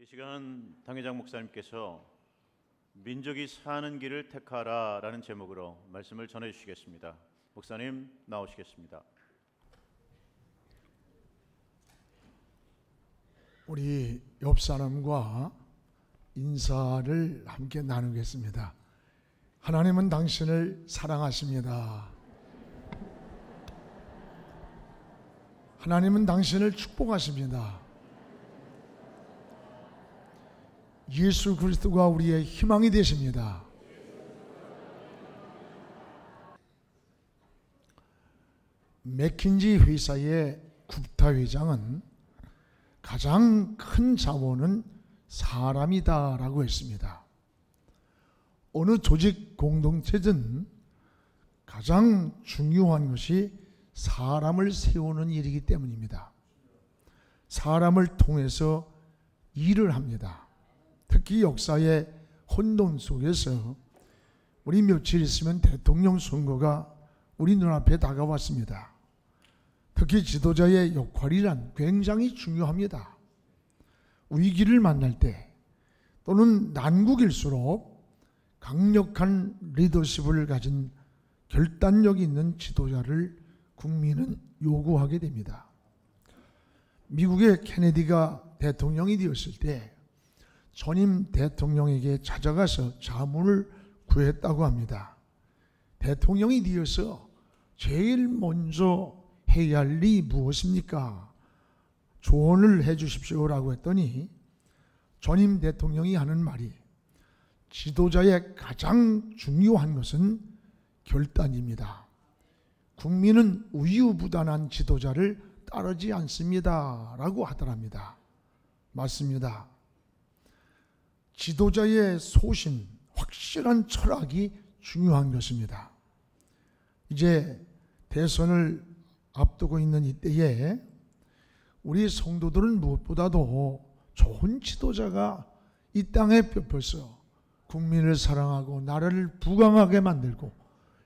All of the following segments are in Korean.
이 시간 당회장 목사님께서 민족이 사는 길을 택하라 라는 제목으로 말씀을 전해 주시겠습니다. 목사님 나오시겠습니다. 우리 옆 사람과 인사를 함께 나누겠습니다. 하나님은 당신을 사랑하십니다. 하나님은 당신을 축복하십니다. 예수 그리스도가 우리의 희망이 되십니다. 맥킨지 회사의 굽타 회장은 가장 큰 자원은 사람이다라고 했습니다. 어느 조직 공동체든 가장 중요한 것이 사람을 세우는 일이기 때문입니다. 사람을 통해서 일을 합니다. 특히 역사의 혼돈 속에서 우리 며칠 있으면 대통령 선거가 우리 눈앞에 다가왔습니다. 특히 지도자의 역할이란 굉장히 중요합니다. 위기를 만날 때 또는 난국일수록 강력한 리더십을 가진 결단력 있는 지도자를 국민은 요구하게 됩니다. 미국의 케네디가 대통령이 되었을 때 전임 대통령에게 찾아가서 자문을 구했다고 합니다. 대통령이 되어서 제일 먼저 해야 할 일이 무엇입니까? 조언을 해 주십시오라고 했더니 전임 대통령이 하는 말이 지도자의 가장 중요한 것은 결단입니다. 국민은 우유부단한 지도자를 따르지 않습니다 라고 하더랍니다. 맞습니다. 지도자의 소신, 확실한 철학이 중요한 것입니다. 이제 대선을 앞두고 있는 이때에 우리 성도들은 무엇보다도 좋은 지도자가 이 땅에 펴서 국민을 사랑하고 나라를 부강하게 만들고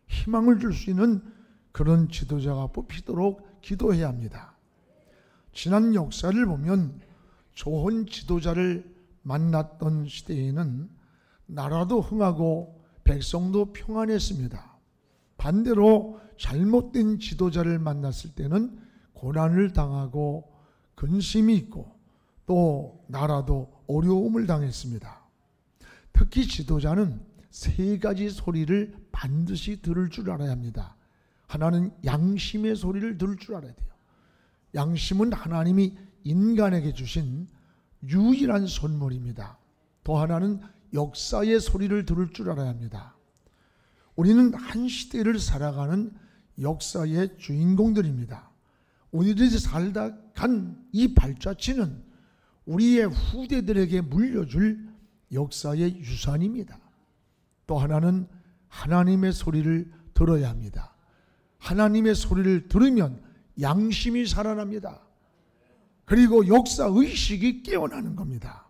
희망을 줄 수 있는 그런 지도자가 뽑히도록 기도해야 합니다. 지난 역사를 보면 좋은 지도자를 만났던 시대에는 나라도 흥하고 백성도 평안했습니다. 반대로 잘못된 지도자를 만났을 때는 고난을 당하고 근심이 있고 또 나라도 어려움을 당했습니다. 특히 지도자는 세 가지 소리를 반드시 들을 줄 알아야 합니다. 하나는 양심의 소리를 들을 줄 알아야 돼요. 양심은 하나님이 인간에게 주신 유일한 선물입니다. 또 하나는 역사의 소리를 들을 줄 알아야 합니다. 우리는 한 시대를 살아가는 역사의 주인공들입니다. 우리들이 살다 간 이 발자취는 우리의 후대들에게 물려줄 역사의 유산입니다. 또 하나는 하나님의 소리를 들어야 합니다. 하나님의 소리를 들으면 양심이 살아납니다. 그리고 역사의식이 깨어나는 겁니다.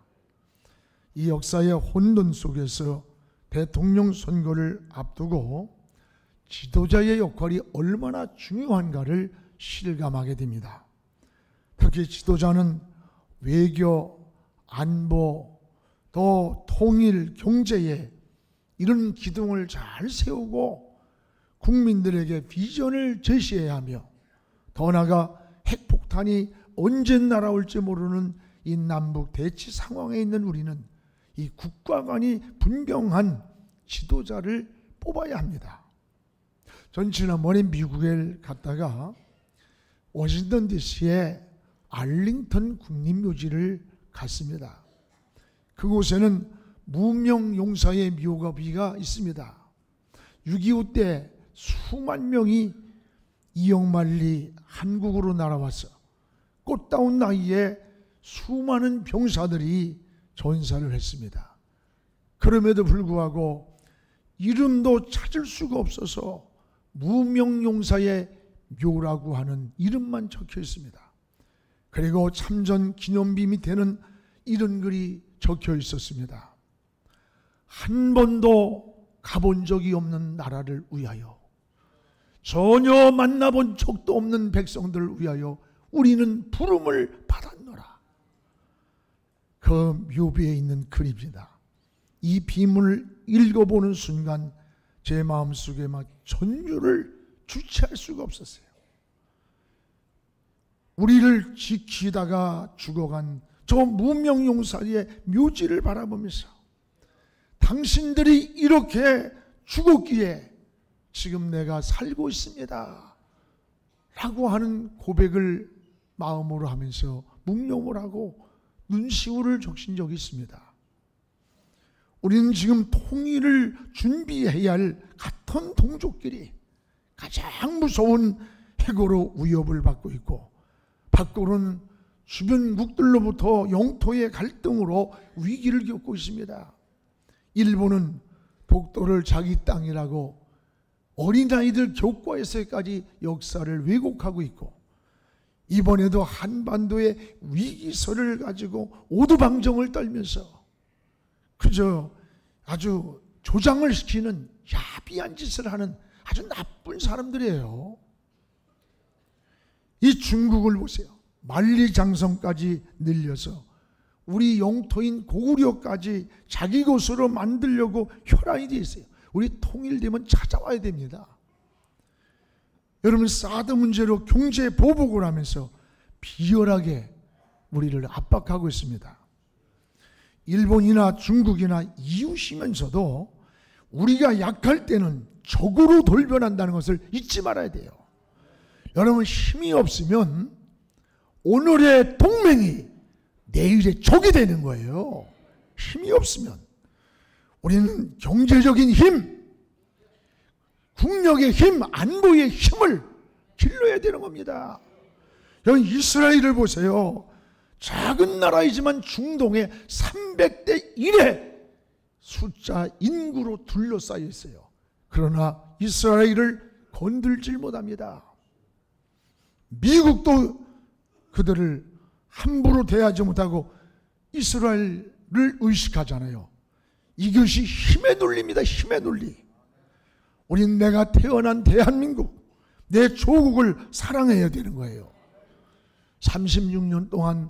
이 역사의 혼돈 속에서 대통령 선거를 앞두고 지도자의 역할이 얼마나 중요한가를 실감하게 됩니다. 특히 지도자는 외교, 안보, 또 통일, 경제에 이런 기둥을 잘 세우고 국민들에게 비전을 제시해야 하며 더 나아가 핵폭탄이 언제 날아올지 모르는 이 남북 대치 상황에 있는 우리는 이 국가관이 분명한 지도자를 뽑아야 합니다. 전 지난번에 미국에 갔다가 워싱턴 DC의 알링턴 국립묘지를 갔습니다. 그곳에는 무명용사의 묘가비가 있습니다. 6.25 때 수만 명이 이영만리 한국으로 날아와서 꽃다운 나이에 수많은 병사들이 전사를 했습니다. 그럼에도 불구하고 이름도 찾을 수가 없어서 무명용사의 묘라고 하는 이름만 적혀 있습니다. 그리고 참전 기념비 밑에는 이런 글이 적혀 있었습니다. 한 번도 가본 적이 없는 나라를 위하여, 전혀 만나본 적도 없는 백성들을 위하여 우리는 부름을 받았노라. 그 묘비에 있는 글입니다. 이 비문을 읽어보는 순간 제 마음속에 막 전율을 주체할 수가 없었어요. 우리를 지키다가 죽어간 저 무명용사리의 묘지를 바라보면서 당신들이 이렇게 죽었기에 지금 내가 살고 있습니다 라고 하는 고백을 마음으로 하면서 묵념을 하고 눈시울을 적신 적이 있습니다. 우리는 지금 통일을 준비해야 할 같은 동족끼리 가장 무서운 해고로 위협을 받고 있고, 밖으로는 주변국들로부터 영토의 갈등으로 위기를 겪고 있습니다. 일본은 독도를 자기 땅이라고 어린아이들 교과에서까지 역사를 왜곡하고 있고, 이번에도 한반도의 위기설을 가지고 오두방정을 떨면서 그저 아주 조장을 시키는 야비한 짓을 하는 아주 나쁜 사람들이에요. 이 중국을 보세요. 만리장성까지 늘려서 우리 영토인 고구려까지 자기 것으로 만들려고 혈안이 되어 있어요. 우리 통일되면 찾아와야 됩니다. 여러분, 사드 문제로 경제 보복을 하면서 비열하게 우리를 압박하고 있습니다. 일본이나 중국이나 이웃이면서도 우리가 약할 때는 적으로 돌변한다는 것을 잊지 말아야 돼요. 여러분, 힘이 없으면 오늘의 동맹이 내일의 적이 되는 거예요. 힘이 없으면. 우리는 경제적인 힘, 국력의 힘, 안보의 힘을 길러야 되는 겁니다. 여러분, 이스라엘을 보세요. 작은 나라이지만 중동에 300대 1의 숫자 인구로 둘러싸여 있어요. 그러나 이스라엘을 건들질 못합니다. 미국도 그들을 함부로 대하지 못하고 이스라엘을 의식하잖아요. 이것이 힘의 논리입니다. 힘의 논리. 우린 내가 태어난 대한민국, 내 조국을 사랑해야 되는 거예요. 36년 동안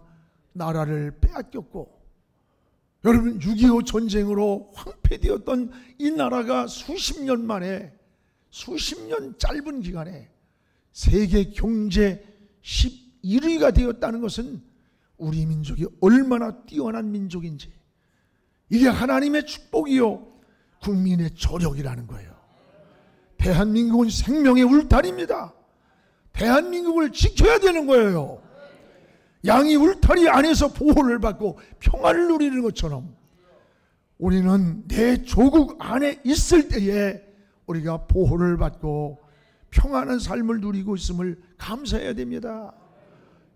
나라를 빼앗겼고, 여러분, 6.25 전쟁으로 황폐되었던 이 나라가 수십 년 만에, 수십 년 짧은 기간에 세계 경제 11위가 되었다는 것은 우리 민족이 얼마나 뛰어난 민족인지, 이게 하나님의 축복이요 국민의 저력이라는 거예요. 대한민국은 생명의 울타리입니다. 대한민국을 지켜야 되는 거예요. 양이 울타리 안에서 보호를 받고 평화를 누리는 것처럼 우리는 내 조국 안에 있을 때에 우리가 보호를 받고 평안한 삶을 누리고 있음을 감사해야 됩니다.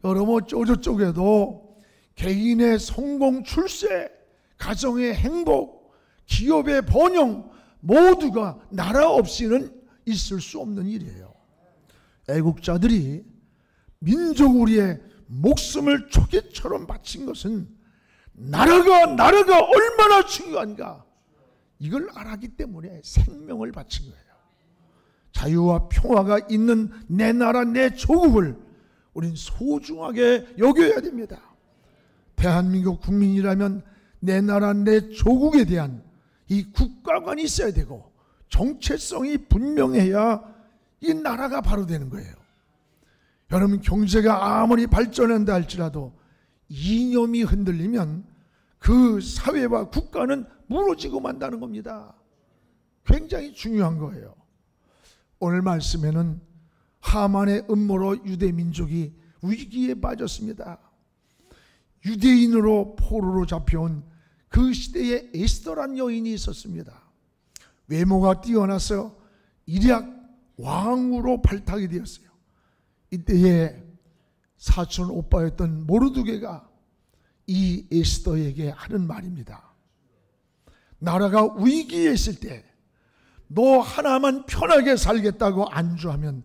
여러분, 어쩌저쩌게도 개인의 성공, 출세, 가정의 행복, 기업의 번영 모두가 나라 없이는 있을 수 없는 일이에요. 애국자들이 민족 우리의 목숨을 초계처럼 바친 것은 나라가 얼마나 중요한가 이걸 알았기 때문에 생명을 바친 거예요. 자유와 평화가 있는 내 나라, 내 조국을 우린 소중하게 여겨야 됩니다. 대한민국 국민이라면 내 나라, 내 조국에 대한 이 국가관이 있어야 되고 정체성이 분명해야 이 나라가 바로 되는 거예요. 여러분, 경제가 아무리 발전한다 할지라도 이념이 흔들리면 그 사회와 국가는 무너지고 만다는 겁니다. 굉장히 중요한 거예요. 오늘 말씀에는 하만의 음모로 유대 민족이 위기에 빠졌습니다. 유대인으로 포로로 잡혀온 그 시대에 에스더란 여인이 있었습니다. 외모가 뛰어나서 일약 왕으로 발탁이 되었어요. 이때에 사촌 오빠였던 모르드게가 이 에스더에게 하는 말입니다. 나라가 위기에 있을 때 너 하나만 편하게 살겠다고 안주하면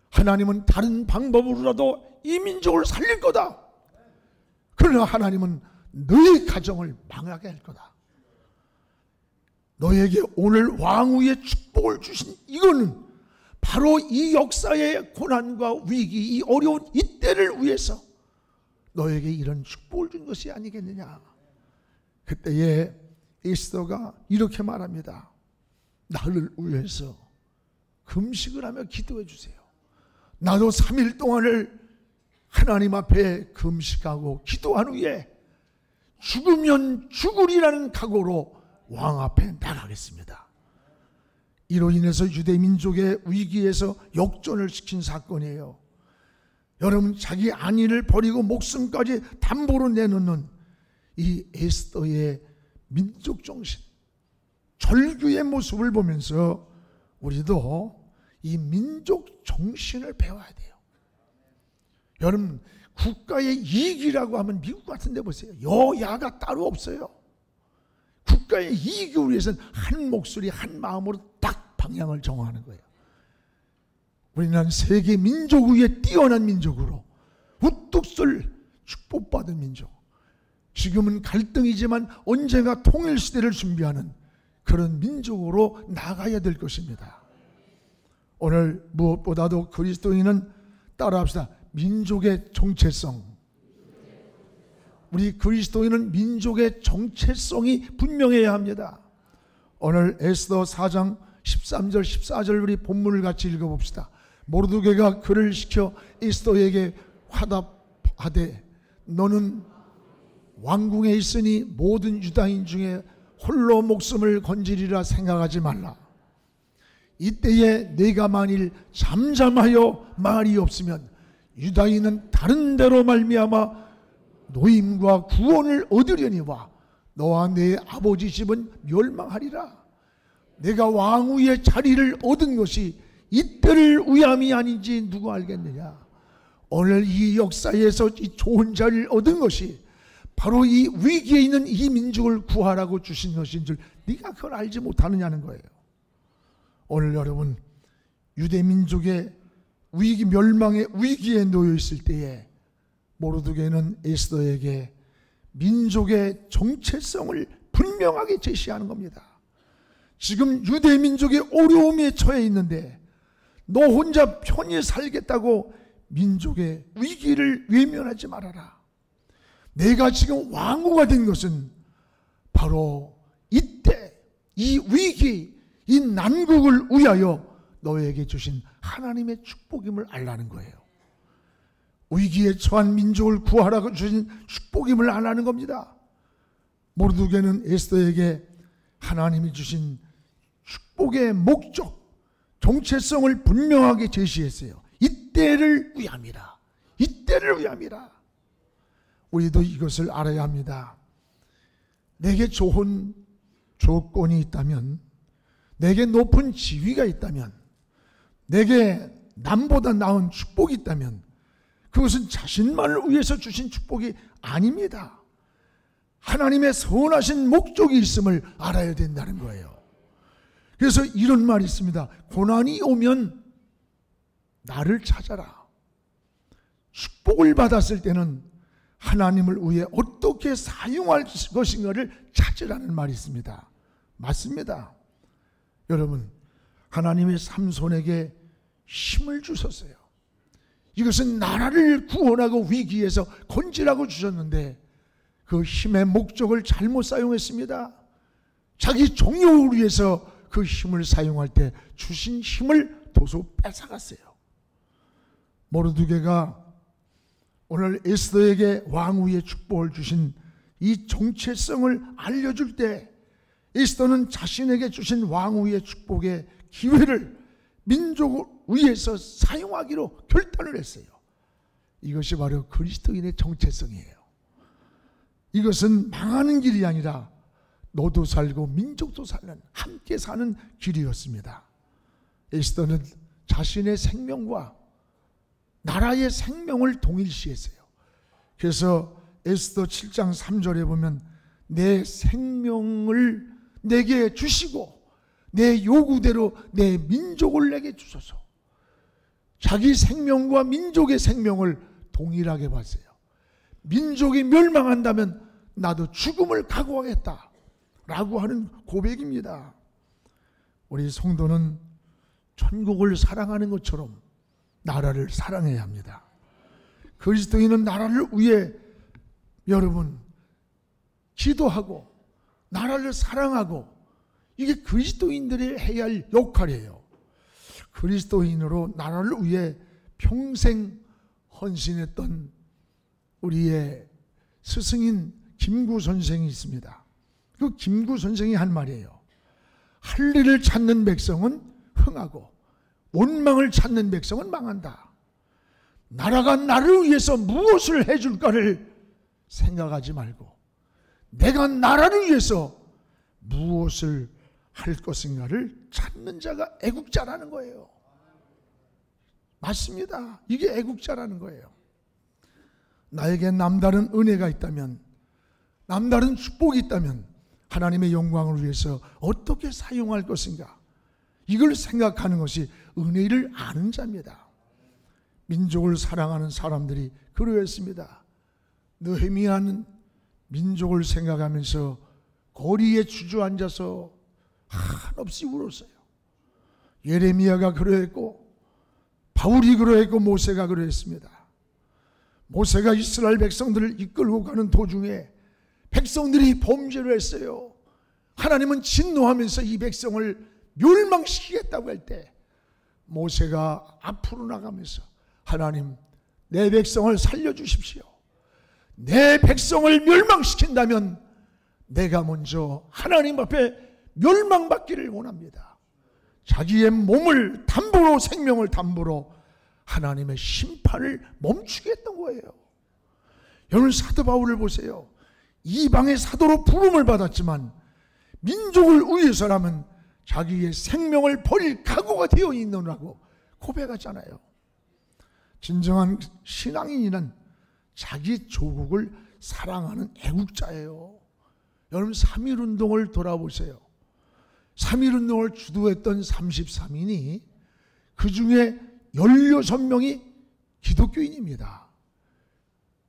하나님은 다른 방법으로라도 이 민족을 살릴 거다. 그러나 하나님은 너의 가정을 망하게 할 거다. 너에게 오늘 왕후의 축복을 주신 이거는 바로 이 역사의 고난과 위기, 이 어려운 이때를 위해서 너에게 이런 축복을 준 것이 아니겠느냐. 그때에 에스더가 이렇게 말합니다. 나를 위해서 금식을 하며 기도해 주세요. 나도 3일 동안을 하나님 앞에 금식하고 기도한 후에 죽으면 죽으리라는 각오로 왕 앞에 나가겠습니다. 이로 인해서 유대 민족의 위기에서 역전을 시킨 사건이에요. 여러분, 자기 안위를 버리고 목숨까지 담보로 내놓는 이 에스더의 민족 정신, 절규의 모습을 보면서 우리도 이 민족 정신을 배워야 돼요. 여러분, 국가의 이익이라고 하면 미국 같은 데 보세요. 여야가 따로 없어요. 국가의 이익을 위해서는 한 목소리 한 마음으로 딱 방향을 정하는 거예요. 우리는 세계 민족 위에 뛰어난 민족으로 우뚝 설 축복받은 민족, 지금은 갈등이지만 언젠가 통일 시대를 준비하는 그런 민족으로 나가야 될 것입니다. 오늘 무엇보다도 그리스도인은 따라합시다. 민족의 정체성. 우리 그리스도인은 민족의 정체성이 분명해야 합니다. 오늘 에스더 4장 13절 14절 우리 본문을 같이 읽어봅시다. 모르드게가 그를 시켜 에스더에게 화답하되 너는 왕궁에 있으니 모든 유다인 중에 홀로 목숨을 건지리라 생각하지 말라. 이때에 네가 만일 잠잠하여 말이 없으면 유다인은 다른 데로 말미암아 노임과 구원을 얻으려니와 너와 네 아버지 집은 멸망하리라. 내가 왕위의 자리를 얻은 것이 이때를 위함이 아닌지 누가 알겠느냐. 오늘 이 역사에서 이 좋은 자리를 얻은 것이 바로 이 위기에 있는 이 민족을 구하라고 주신 것인 줄 네가 그걸 알지 못하느냐는 거예요. 오늘 여러분, 유대 민족의 위기, 멸망의 위기에 놓여 있을 때에 모르드게는 에스더에게 민족의 정체성을 분명하게 제시하는 겁니다. 지금 유대 민족의 어려움에 처해 있는데 너 혼자 편히 살겠다고 민족의 위기를 외면하지 말아라. 내가 지금 왕후가 된 것은 바로 이때 이 위기, 이 난국을 위하여 너에게 주신 하나님의 축복임을 알라는 거예요. 위기에 처한 민족을 구하라고 주신 축복임을 알라는 겁니다. 모르드게는 에스더에게 하나님이 주신 축복의 목적, 정체성을 분명하게 제시했어요. 이때를 위함이라. 이때를 위함이라. 우리도 이것을 알아야 합니다. 내게 좋은 조건이 있다면, 내게 높은 지위가 있다면, 내게 남보다 나은 축복이 있다면 그것은 자신만을 위해서 주신 축복이 아닙니다. 하나님의 선하신 목적이 있음을 알아야 된다는 거예요. 그래서 이런 말이 있습니다. 고난이 오면 나를 찾아라. 축복을 받았을 때는 하나님을 위해 어떻게 사용할 것인가를 찾으라는 말이 있습니다. 맞습니다. 여러분, 하나님의 삼손에게 힘을 주셨어요. 이것은 나라를 구원하고 위기에서 건지라고 주셨는데 그 힘의 목적을 잘못 사용했습니다. 자기 종욕을 위해서 그 힘을 사용할 때 주신 힘을 도소 뺏어갔어요. 모르드게가 오늘 에스더에게 왕위의 축복을 주신 이 정체성을 알려줄 때 에스더는 자신에게 주신 왕위의 축복의 기회를 민족을 위해서 사용하기로 결단을 했어요. 이것이 바로 그리스도인의 정체성이에요. 이것은 망하는 길이 아니라 너도 살고 민족도 사는, 함께 사는 길이었습니다. 에스더는 자신의 생명과 나라의 생명을 동일시했어요. 그래서 에스더 7장 3절에 보면 내 생명을 내게 주시고 내 요구대로 내 민족을 내게 주소서. 자기 생명과 민족의 생명을 동일하게 봤어요. 민족이 멸망한다면 나도 죽음을 각오하겠다 라고 하는 고백입니다. 우리 성도는 천국을 사랑하는 것처럼 나라를 사랑해야 합니다. 그리스도인은 나라를 위해 여러분 기도하고 나라를 사랑하고, 이게 그리스도인들이 해야 할 역할이에요. 그리스도인으로 나라를 위해 평생 헌신했던 우리의 스승인 김구 선생이 있습니다. 그 김구 선생이 한 말이에요. 할 일을 찾는 백성은 흥하고 원망을 찾는 백성은 망한다. 나라가 나를 위해서 무엇을 해줄까를 생각하지 말고 내가 나라를 위해서 무엇을 할 것인가를 찾는 자가 애국자라는 거예요. 맞습니다. 이게 애국자라는 거예요. 나에게 남다른 은혜가 있다면, 남다른 축복이 있다면 하나님의 영광을 위해서 어떻게 사용할 것인가, 이걸 생각하는 것이 은혜를 아는 자입니다. 민족을 사랑하는 사람들이 그러했습니다. 느헤미야는 민족을 생각하면서 거리에 주저앉아서 한없이 울었어요. 예레미야가 그러했고, 바울이 그러했고, 모세가 그러했습니다. 모세가 이스라엘 백성들을 이끌고 가는 도중에 백성들이 범죄를 했어요. 하나님은 진노하면서 이 백성을 멸망시키겠다고 할 때 모세가 앞으로 나가면서 하나님, 내 백성을 살려주십시오. 내 백성을 멸망시킨다면 내가 먼저 하나님 앞에 멸망받기를 원합니다. 자기의 몸을 담보로, 생명을 담보로 하나님의 심판을 멈추게 했던 거예요. 여러분, 사도 바울을 보세요. 이방의 사도로 부름을 받았지만 민족을 위해서라면 자기의 생명을 버릴 각오가 되어 있느라고 고백하잖아요. 진정한 신앙인은 자기 조국을 사랑하는 애국자예요. 여러분, 3.1운동을 돌아보세요. 3.1운동을 주도했던 33인이 그 중에 16명이 기독교인입니다.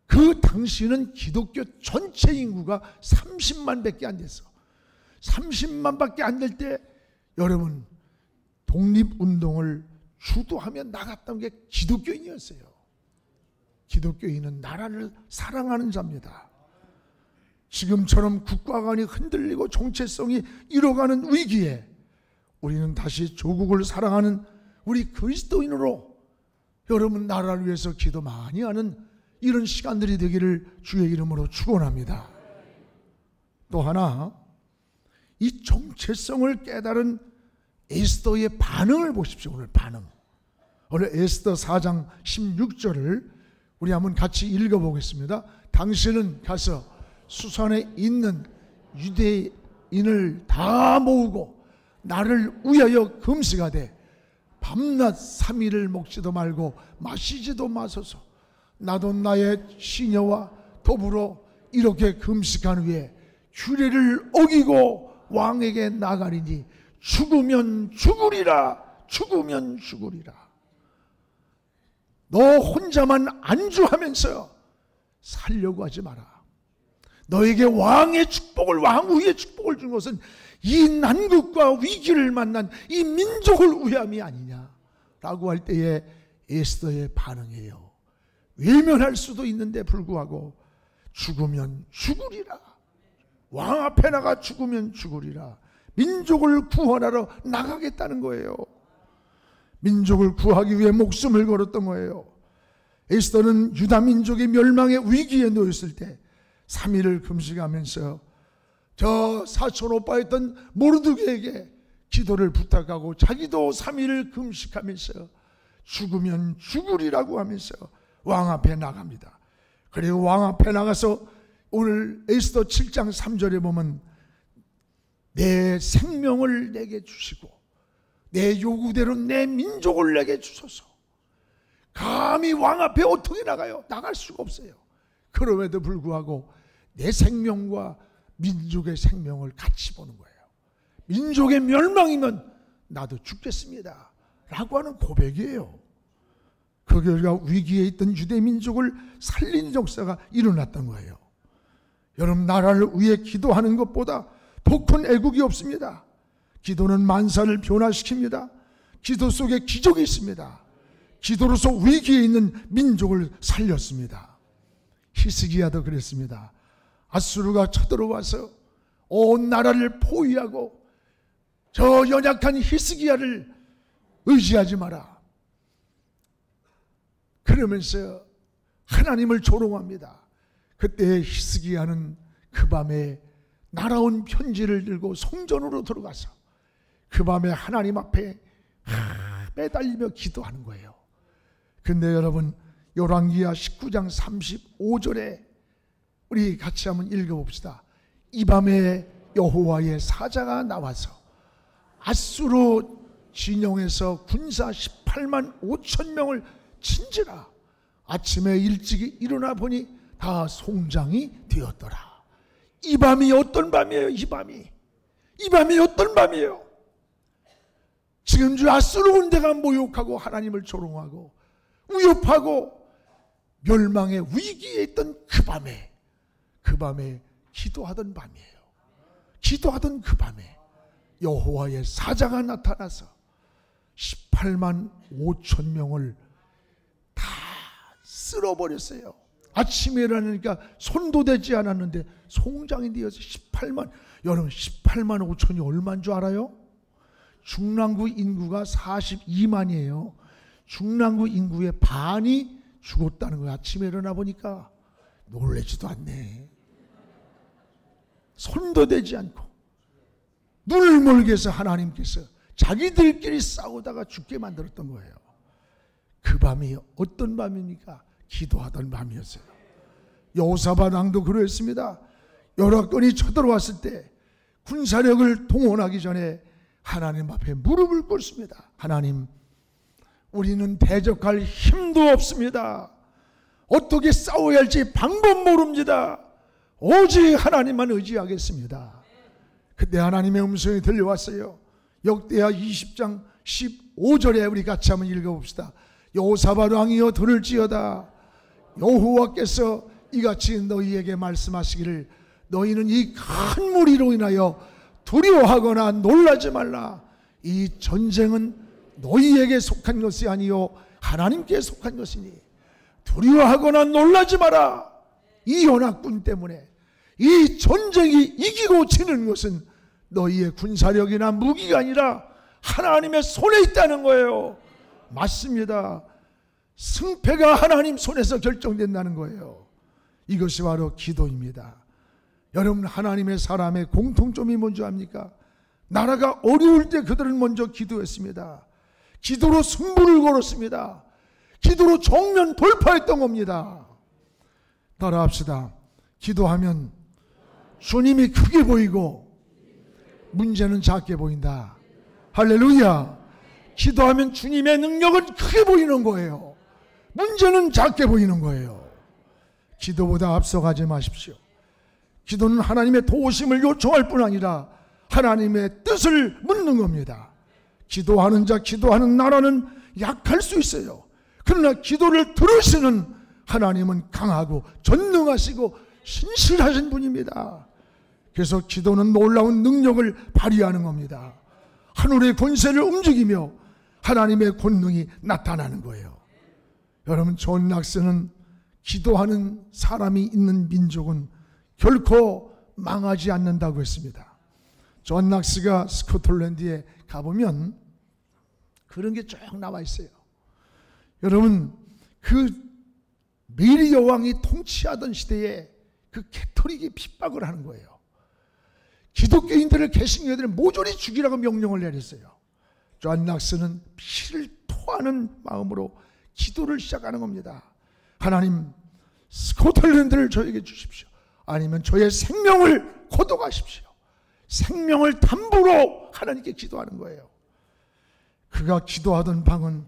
그 당시는 기독교 전체 인구가 30만 밖에 안 됐어. 30만 밖에 안 될 때 여러분, 독립운동을 주도하며 나갔던 게 기독교인이었어요. 기독교인은 나라를 사랑하는 자입니다. 지금처럼 국가관이 흔들리고 정체성이 잃어가는 위기에 우리는 다시 조국을 사랑하는 우리 그리스도인으로 여러분, 나라를 위해서 기도 많이 하는 이런 시간들이 되기를 주의 이름으로 축원합니다. 또 하나, 이 정체성을 깨달은 에스더의 반응을 보십시오. 오늘 반응. 오늘 에스더 4장 16절을 우리 한번 같이 읽어보겠습니다. 당신은 가서 수산에 있는 유대인을 다 모으고 나를 위하여 금식하되 밤낮 3일을 먹지도 말고 마시지도 마소서. 나도 나의 시녀와 더불어 이렇게 금식한 후에 규례를 어기고 왕에게 나가리니 죽으면 죽으리라. 죽으면 죽으리라. 너 혼자만 안주하면서 살려고 하지 마라. 너에게 왕의 축복을, 왕후의 축복을 준 것은 이 난국과 위기를 만난 이 민족을 위함이 아니냐라고 할 때에 에스더의 반응이에요. 외면할 수도 있는데 불구하고 죽으면 죽으리라. 왕 앞에 나가 죽으면 죽으리라. 민족을 구원하러 나가겠다는 거예요. 민족을 구하기 위해 목숨을 걸었던 거예요. 에스더는 유다 민족의 멸망의 위기에 놓였을 때 3일을 금식하면서 저 사촌 오빠였던 모르드게에게 기도를 부탁하고 자기도 3일을 금식하면서 죽으면 죽으리라고 하면서 왕 앞에 나갑니다. 그리고 왕 앞에 나가서 오늘 에스더 7장 3절에 보면 내 생명을 내게 주시고 내 요구대로 내 민족을 내게 주소서. 감히 왕 앞에 어떻게 나가요? 나갈 수가 없어요. 그럼에도 불구하고 내 생명과 민족의 생명을 같이 보는 거예요. 민족의 멸망이면 나도 죽겠습니다 라고 하는 고백이에요. 그 결과 위기에 있던 유대 민족을 살린 역사가 일어났던 거예요. 여러분, 나라를 위해 기도하는 것보다 더 큰 애국이 없습니다. 기도는 만사를 변화시킵니다. 기도 속에 기적이 있습니다. 기도로서 위기에 있는 민족을 살렸습니다. 히스기야도 그랬습니다. 아수르가 쳐들어와서 온 나라를 포위하고 저 연약한 히스기야를 의지하지 마라. 그러면서 하나님을 조롱합니다. 그때 히스기야는 그 밤에 날아온 편지를 들고 성전으로 들어가서 그 밤에 하나님 앞에 매달리며 기도하는 거예요. 근데 여러분, 열왕기하 19장 35절에 우리 같이 한번 읽어봅시다. 이 밤에 여호와의 사자가 나와서 아수르 진영에서 군사 18만 5천 명을 친지라. 아침에 일찍이 일어나 보니 다 송장이 되었더라. 이 밤이 어떤 밤이에요? 이 밤이 어떤 밤이에요? 지금 주 아수르 군대가 모욕하고 하나님을 조롱하고 위협하고 멸망의 위기에 있던 그 밤에 기도하던 밤이에요. 기도하던 그 밤에 여호와의 사자가 나타나서 18만 5천 명을 다 쓸어버렸어요. 아침에 일어나니까 손도 대지 않았는데 송장이 되어서 18만, 여러분 18만 5천이 얼마인 줄 알아요? 중랑구 인구가 42만이에요. 중랑구 인구의 반이 죽었다는 거예요. 아침에 일어나 보니까 놀라지도 않네. 손도 대지 않고 눈을 멀게 해서 하나님께서 자기들끼리 싸우다가 죽게 만들었던 거예요. 그 밤이 어떤 밤입니까? 기도하던 밤이었어요. 여호사밧 왕도 그랬습니다. 여락군이 쳐들어왔을 때 군사력을 동원하기 전에 하나님 앞에 무릎을 꿇습니다. 하나님, 우리는 대적할 힘도 없습니다. 어떻게 싸워야 할지 방법 모릅니다. 오직 하나님만 의지하겠습니다. 그때 하나님의 음성이 들려왔어요. 역대하 20장 15절에 우리 같이 한번 읽어봅시다. 여호사밧 왕이여 들을지어다. 여호와께서 이같이 너희에게 말씀하시기를 너희는 이 큰 무리로 인하여 두려워하거나 놀라지 말라. 이 전쟁은 너희에게 속한 것이 아니요 하나님께 속한 것이니 두려워하거나 놀라지 마라. 이 연합군 때문에 이 전쟁이 이기고 지는 것은 너희의 군사력이나 무기가 아니라 하나님의 손에 있다는 거예요. 맞습니다. 승패가 하나님 손에서 결정된다는 거예요. 이것이 바로 기도입니다. 여러분, 하나님의 사람의 공통점이 뭔지 압니까? 나라가 어려울 때 그들은 먼저 기도했습니다. 기도로 승부를 걸었습니다. 기도로 정면 돌파했던 겁니다. 따라합시다. 기도하면 주님이 크게 보이고 문제는 작게 보인다. 할렐루야. 기도하면 주님의 능력은 크게 보이는 거예요. 문제는 작게 보이는 거예요. 기도보다 앞서가지 마십시오. 기도는 하나님의 도우심을 요청할 뿐 아니라 하나님의 뜻을 묻는 겁니다. 기도하는 자, 기도하는 나라는 약할 수 있어요. 그러나 기도를 들으시는 하나님은 강하고 전능하시고 신실하신 분입니다. 그래서 기도는 놀라운 능력을 발휘하는 겁니다. 하늘의 권세를 움직이며 하나님의 권능이 나타나는 거예요. 여러분, 존 락스는 기도하는 사람이 있는 민족은 결코 망하지 않는다고 했습니다. 존 락스가 스코틀랜드에 가보면 그런 게 쭉 나와 있어요. 여러분, 그 메리 여왕이 통치하던 시대에 그 캐토릭이 핍박을 하는 거예요. 기독교인들을 개신교들을 모조리 죽이라고 명령을 내렸어요. 존 락스는 피를 토하는 마음으로 기도를 시작하는 겁니다. 하나님, 스코틀랜드를 저에게 주십시오. 아니면 저의 생명을 거둬가십시오. 생명을 담보로 하나님께 기도하는 거예요. 그가 기도하던 방은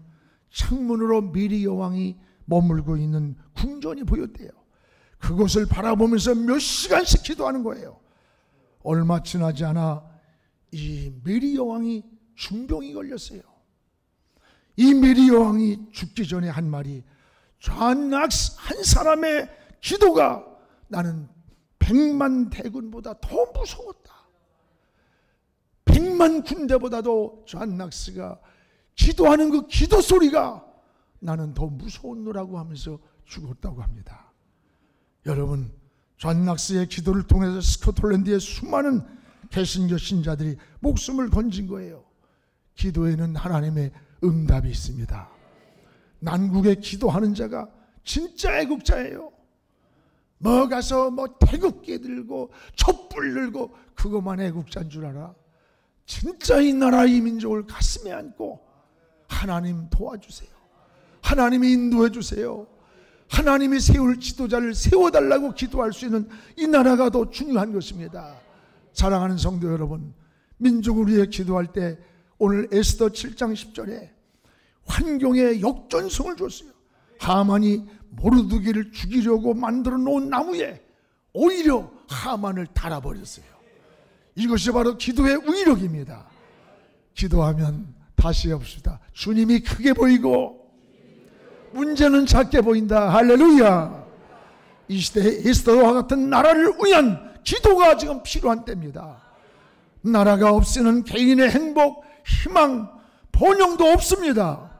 창문으로 메리 여왕이 머물고 있는 궁전이 보였대요. 그곳을 바라보면서 몇 시간씩 기도하는 거예요. 얼마 지나지 않아 이 메리 여왕이 중병이 걸렸어요. 이 메리 여왕이 죽기 전에 한 말이, 존 락스 한 사람의 기도가 나는 100만 대군보다 더 무서웠다. 100만 군대보다도 존 락스가 기도하는 그 기도 소리가 나는 더 무서웠노라고 하면서 죽었다고 합니다. 여러분, 존 낙스의 기도를 통해서 스코틀랜드의 수많은 개신교 신자들이 목숨을 건진 거예요. 기도에는 하나님의 응답이 있습니다. 난국에 기도하는 자가 진짜 애국자예요. 뭐 가서 태극기 들고 촛불 들고 그것만 애국자인 줄 알아? 진짜 이 나라 이 민족을 가슴에 안고 하나님 도와주세요. 하나님이 인도해 주세요. 하나님이 세울 지도자를 세워달라고 기도할 수 있는 이 나라가 더 중요한 것입니다. 사랑하는 성도 여러분, 민족을 위해 기도할 때 오늘 에스더 7장 10절에 환경에 역전성을 줬어요. 하만이 모르드게를 죽이려고 만들어 놓은 나무에 오히려 하만을 달아버렸어요. 이것이 바로 기도의 위력입니다. 기도하면 다시 해봅시다. 주님이 크게 보이고 문제는 작게 보인다. 할렐루야. 이 시대에 에스더와 같은 나라를 위한 기도가 지금 필요한 때입니다. 나라가 없이는 개인의 행복, 희망, 번영도 없습니다.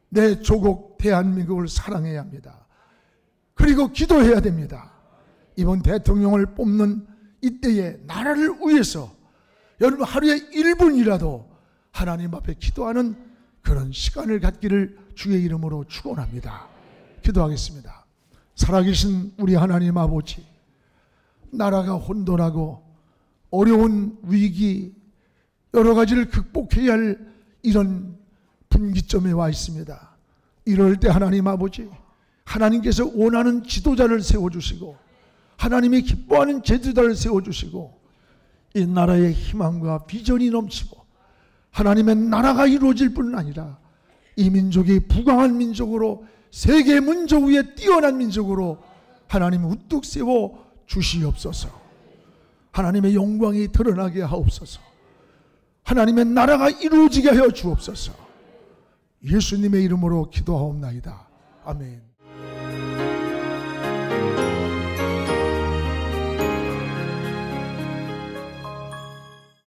내 조국 대한민국을 사랑해야 합니다. 그리고 기도해야 됩니다. 이번 대통령을 뽑는 이때에 나라를 위해서 여러분 하루에 1분이라도 하나님 앞에 기도하는 그런 시간을 갖기를 주의 이름으로 축원합니다. 기도하겠습니다. 살아계신 우리 하나님 아버지, 나라가 혼돈하고 어려운 위기 여러 가지를 극복해야 할 이런 분기점에 와 있습니다. 이럴 때 하나님 아버지, 하나님께서 원하는 지도자를 세워주시고 하나님이 기뻐하는 제도자를 세워주시고 이 나라의 희망과 비전이 넘치고 하나님의 나라가 이루어질 뿐 아니라 이 민족이 부강한 민족으로 세계 문적 위에 뛰어난 민족으로 하나님 우뚝 세워 주시옵소서. 하나님의 영광이 드러나게 하옵소서. 하나님의 나라가 이루어지게 하여 주옵소서. 예수님의 이름으로 기도하옵나이다. 아멘.